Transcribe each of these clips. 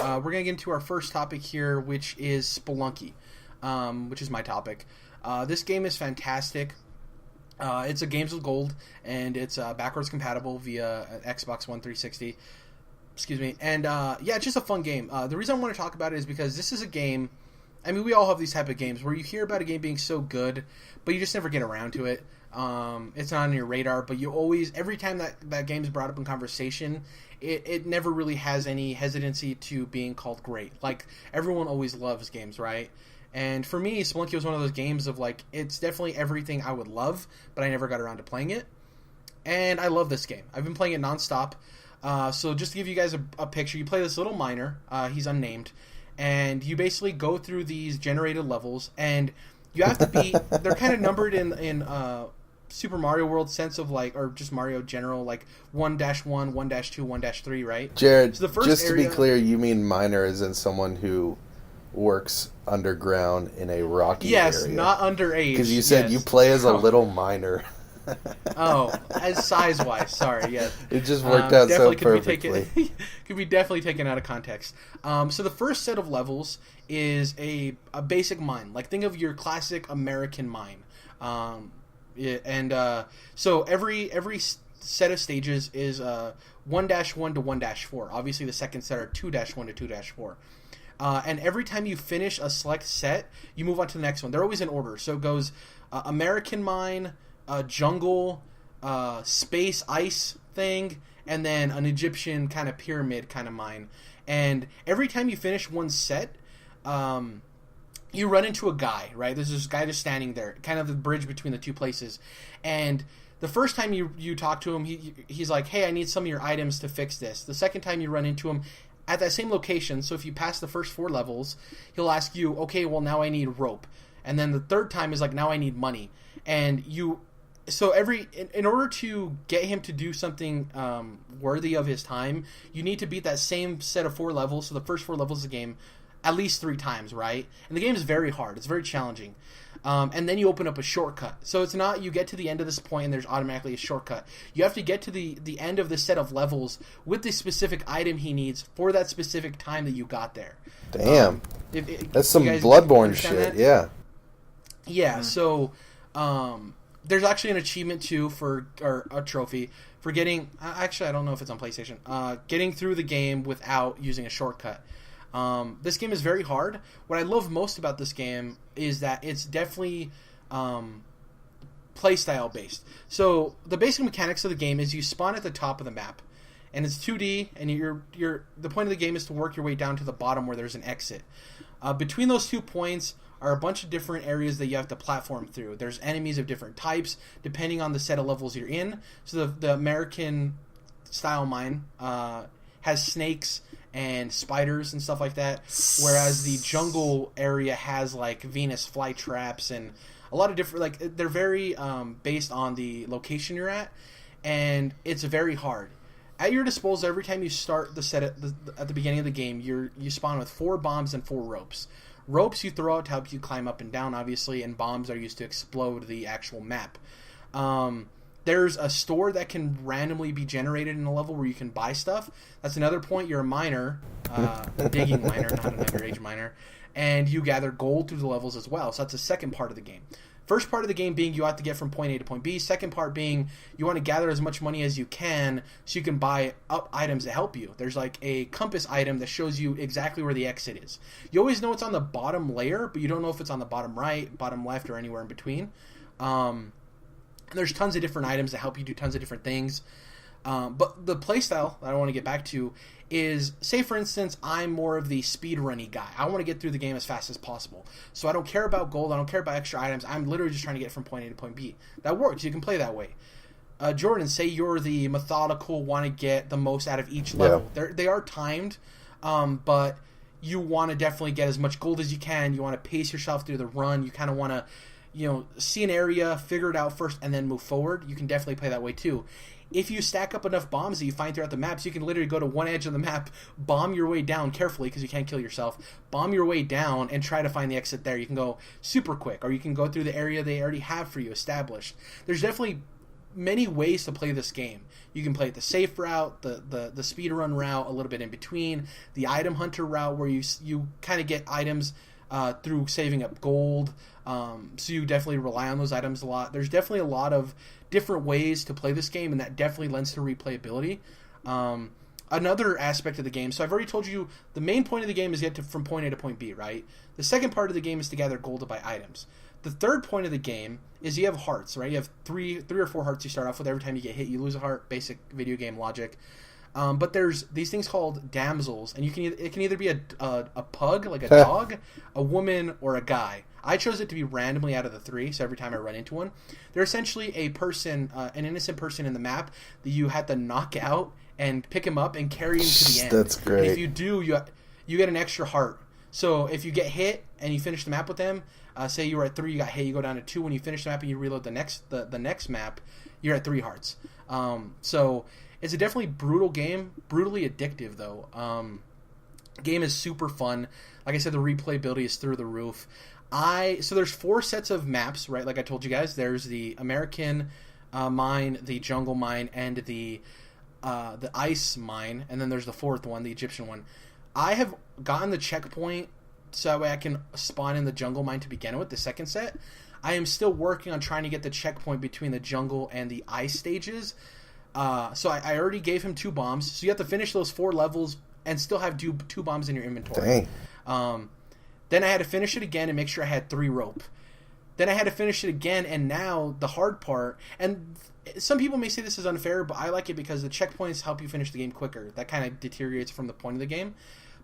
we're going to get into our first topic here, which is Spelunky, which is my topic. This game is fantastic. It's a Games with Gold, and it's backwards compatible via Xbox One 360. Excuse me. And it's just a fun game. The reason I want to talk about it is because this is a game. I mean, we all have these type of games where you hear about a game being so good, but you just never get around to it. It's not on your radar, but you always, every time that game's brought up in conversation, it never really has any hesitancy to being called great. Like, everyone always loves games, right? And for me, Spelunky was one of those games of, like, it's definitely everything I would love, but I never got around to playing it. And I love this game. I've been playing it nonstop. So just to give you guys a picture, you play this little miner. He's unnamed. And you basically go through these generated levels, and you have to be... they're kind of numbered in Super Mario World sense of, like, or just Mario general, like 1-1, 1-2, 1-3, right? Jerrad, so the first just area, to be clear, you mean miner as in someone who works underground in a rocky area? Yes, not underage. Because you said you play as a little miner. As size-wise, sorry, yeah. It just worked out so perfectly. Could be definitely taken out of context. So the first set of levels is a basic mine. Like, think of your classic American mine. So every set of stages is 1-1 to 1-4. Obviously, the second set are 2-1 to 2-4. And every time you finish a select set, you move on to the next one. They're always in order. So it goes American mine, jungle, space ice thing, and then an Egyptian kind of pyramid kind of mine. And every time you finish one set, you run into a guy, right? There's this guy just standing there, kind of the bridge between the two places. And the first time you talk to him, he's like, hey, I need some of your items to fix this. The second time you run into him, at that same location, so if you pass the first 4 levels, he'll ask you, okay, well, now I need rope. And then the third time is like, now I need money. And so in order to get him to do something worthy of his time, you need to beat that same set of 4 levels, so the first 4 levels of the game, at least 3 times, right? And the game is very hard. It's very challenging. And then you open up a shortcut. So it's not you get to the end of this point and there's automatically a shortcut. You have to get to the end of the set of levels with the specific item he needs for that specific time that you got there. Damn. That's some Bloodborne shit, that? Yeah. Yeah, so there's actually an achievement too or a trophy for getting... Actually, I don't know if it's on PlayStation. Getting through the game without using a shortcut. This game is very hard. What I love most about this game is that it's definitely playstyle based. So the basic mechanics of the game is you spawn at the top of the map, and it's 2D, and the point of the game is to work your way down to the bottom where there's an exit. Between those 2 points are a bunch of different areas that you have to platform through. There's enemies of different types depending on the set of levels you're in. So the American style mine has snakes and spiders and stuff like that, whereas the jungle area has like Venus flytraps and a lot of different, like, they're very based on the location you're at, and it's very hard. At your disposal, every time you start the set at the beginning of the game, you spawn with 4 bombs and 4 ropes. Ropes you throw out to help you climb up and down, obviously, and bombs are used to explode the actual map. There's a store that can randomly be generated in a level where you can buy stuff. That's another point. You're a miner, a digging miner, not an underage miner, and you gather gold through the levels as well. So that's the second part of the game. First part of the game being you have to get from point A to point B. Second part being you want to gather as much money as you can so you can buy up items that help you. There's like a compass item that shows you exactly where the exit is. You always know it's on the bottom layer, but you don't know if it's on the bottom right, bottom left, or anywhere in between. There's tons of different items that help you do tons of different things. But the playstyle that I want to get back to is, say for instance, I'm more of the speedrunny guy. I want to get through the game as fast as possible. So I don't care about gold, I don't care about extra items. I'm literally just trying to get from point A to point B. That works. You can play that way. Jordan, say you're the methodical, want to get the most out of each level. Yeah. They are timed, but you want to definitely get as much gold as you can. You want to pace yourself through the run. You kind of want to, see an area, figure it out first, and then move forward. You can definitely play that way too. If you stack up enough bombs that you find throughout the maps, you can literally go to one edge of the map, bomb your way down carefully because you can't kill yourself, bomb your way down and try to find the exit there. You can go super quick, or you can go through the area they already have for you established. There's definitely many ways to play this game. You can play it the safe route, the speedrun route, a little bit in between, the item hunter route where you kind of get items through saving up gold. So you definitely rely on those items a lot. There's definitely a lot of different ways to play this game, and that definitely lends to replayability. Another aspect of the game, so I've already told you the main point of the game is get from point A to point B, right? The second part of the game is to gather gold to buy items. The third point of the game is you have hearts, right? You have three or four hearts you start off with. Every time you get hit, you lose a heart. Basic video game logic. But there's these things called damsels, and it can either be a pug, like a dog, a woman, or a guy. I chose it to be randomly out of the three, so every time I run into one. They're essentially a person, an innocent person in the map that you had to knock out and pick him up and carry him to the end. That's great. And if you do, you get an extra heart. So if you get hit and you finish the map with them, say you were at 3, you got hit, you go down to 2. When you finish the map and you reload the next map, you're at 3 hearts. So it's a definitely brutal game, brutally addictive though. Game is super fun. Like I said, the replayability is through the roof. So there's 4 sets of maps, right? Like I told you guys, there's the American mine, the jungle mine, and the ice mine, and then there's the 4th one, the Egyptian one. I have gotten the checkpoint so that way I can spawn in the jungle mine to begin with, the second set. I am still working on trying to get the checkpoint between the jungle and the ice stages. So I already gave him 2 bombs, so you have to finish those 4 levels and still have 2 bombs in your inventory. Dang. Then I had to finish it again and make sure I had 3 rope. Then I had to finish it again, and now the hard part, and some people may say this is unfair, but I like it because the checkpoints help you finish the game quicker. That kind of deteriorates from the point of the game.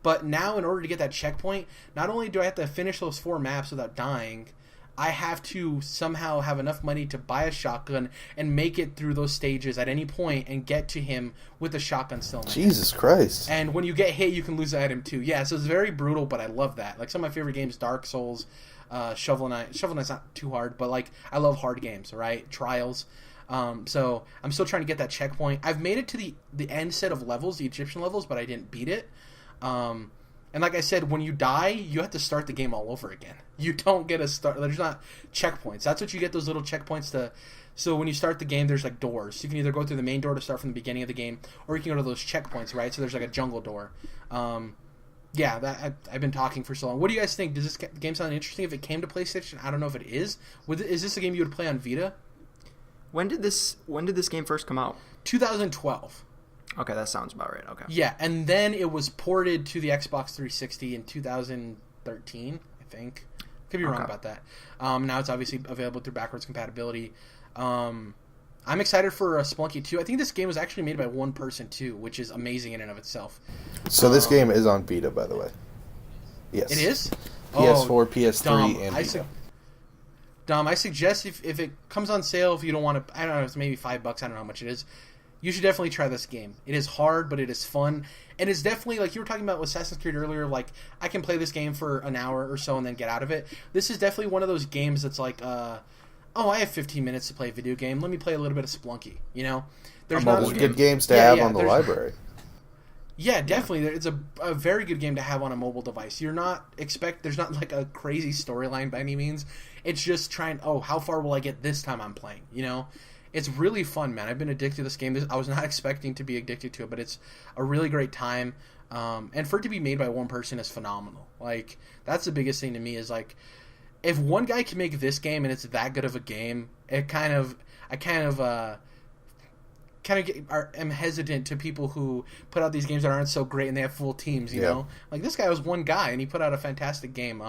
But now in order to get that checkpoint, not only do I have to finish those 4 maps without dying, I have to somehow have enough money to buy a shotgun and make it through those stages at any point and get to him with the shotgun still in my hand. Jesus Christ. And when you get hit, you can lose the item too. Yeah, so it's very brutal, but I love that. Like some of my favorite games, Dark Souls, Shovel Knight. Shovel Knight's not too hard, but like I love hard games, right? Trials. So I'm still trying to get that checkpoint. I've made it to the end set of levels, the Egyptian levels, but I didn't beat it. And like I said, when you die, you have to start the game all over again. You don't get a start. There's not checkpoints. That's what you get, those little checkpoints to. So when you start the game, there's like doors. You can either go through the main door to start from the beginning of the game, or you can go to those checkpoints, right? So there's like a jungle door. Yeah, I've been talking for so long. What do you guys think? Does this game sound interesting? If it came to PlayStation, I don't know if it is. Is this a game you would play on Vita? When did this game first come out? 2012. Okay, that sounds about right. Okay. Yeah, and then it was ported to the Xbox 360 in 2013, I think. Could be wrong about that. Now it's obviously available through backwards compatibility. I'm excited for Spelunky 2. I think this game was actually made by one person too, which is amazing in and of itself. So this game is on Vita, by the way. Yes. It is? PS4, PS3, and Vita. I suggest if it comes on sale, if you don't want to, I don't know, it's maybe $5, I don't know how much it is. You should definitely try this game. It is hard, but it is fun. And it's definitely, like you were talking about with Assassin's Creed earlier, like, I can play this game for an hour or so and then get out of it. This is definitely one of those games that's like, I have 15 minutes to play a video game. Let me play a little bit of Spelunky, you know? There's good games to have on the library. Yeah, definitely. It's a very good game to have on a mobile device. There's not like a crazy storyline by any means. It's just how far will I get this time I'm playing, you know? It's really fun, man. I've been addicted to this game. I was not expecting to be addicted to it, but it's a really great time. And for it to be made by one person is phenomenal. Like, that's the biggest thing to me is, like, if one guy can make this game and it's that good of a game, I am hesitant to people who put out these games that aren't so great and they have full teams, you know? Like, this guy was one guy and he put out a fantastic game.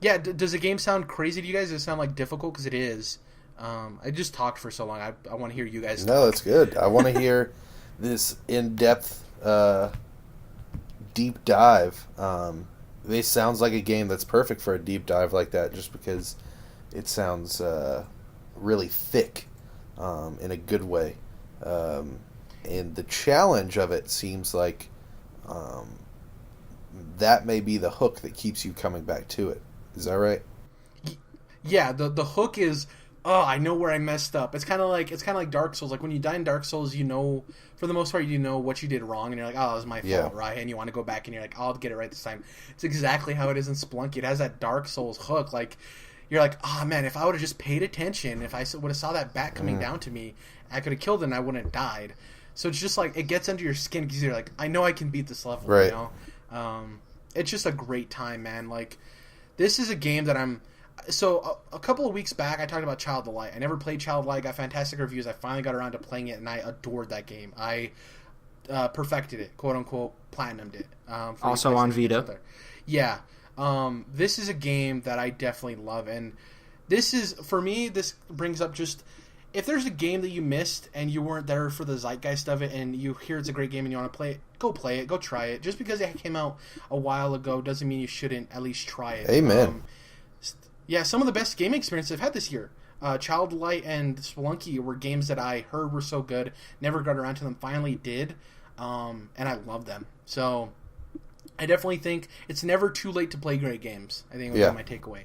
Does the game sound crazy to you guys? Does it sound, like, difficult? Because it is. I just talked for so long. I want to hear you guys talk. No, that's good. I want to hear this in-depth, deep dive. This sounds like a game that's perfect for a deep dive like that just because it sounds really thick in a good way. And the challenge of it seems like that may be the hook that keeps you coming back to it. Is that right? Yeah, the hook is... I know where I messed up. It's kind of like Dark Souls. Like when you die in Dark Souls, you know, for the most part, you know what you did wrong, and you're like, that was my fault, right? And you want to go back, and you're like, I'll get it right this time. It's exactly how it is in Spelunky. It has that Dark Souls hook. Like, you're like, oh man, if I would have just paid attention, if I would have saw that bat coming down to me, I could have killed it and I wouldn't have died. So it's just like, it gets under your skin because you're like, I know I can beat this level, right. you know? It's just a great time, man. Like, this is a game that So a couple of weeks back, I talked about Child of Light. I never played Child of Light, got fantastic reviews. I finally got around to playing it, and I adored that game. I perfected it, quote unquote, platinumed it. Also on Vita. Yeah. This is a game that I definitely love, and this is, for me, this brings up just, if there's a game that you missed and you weren't there for the zeitgeist of it, and you hear it's a great game and you want to play it, go try it. Just because it came out a while ago doesn't mean you shouldn't at least try it. Amen. Yeah, some of the best gaming experiences I've had this year. Child of Light and Spelunky were games that I heard were so good, never got around to them, finally did, and I love them. So I definitely think it's never too late to play great games. I think that was my takeaway.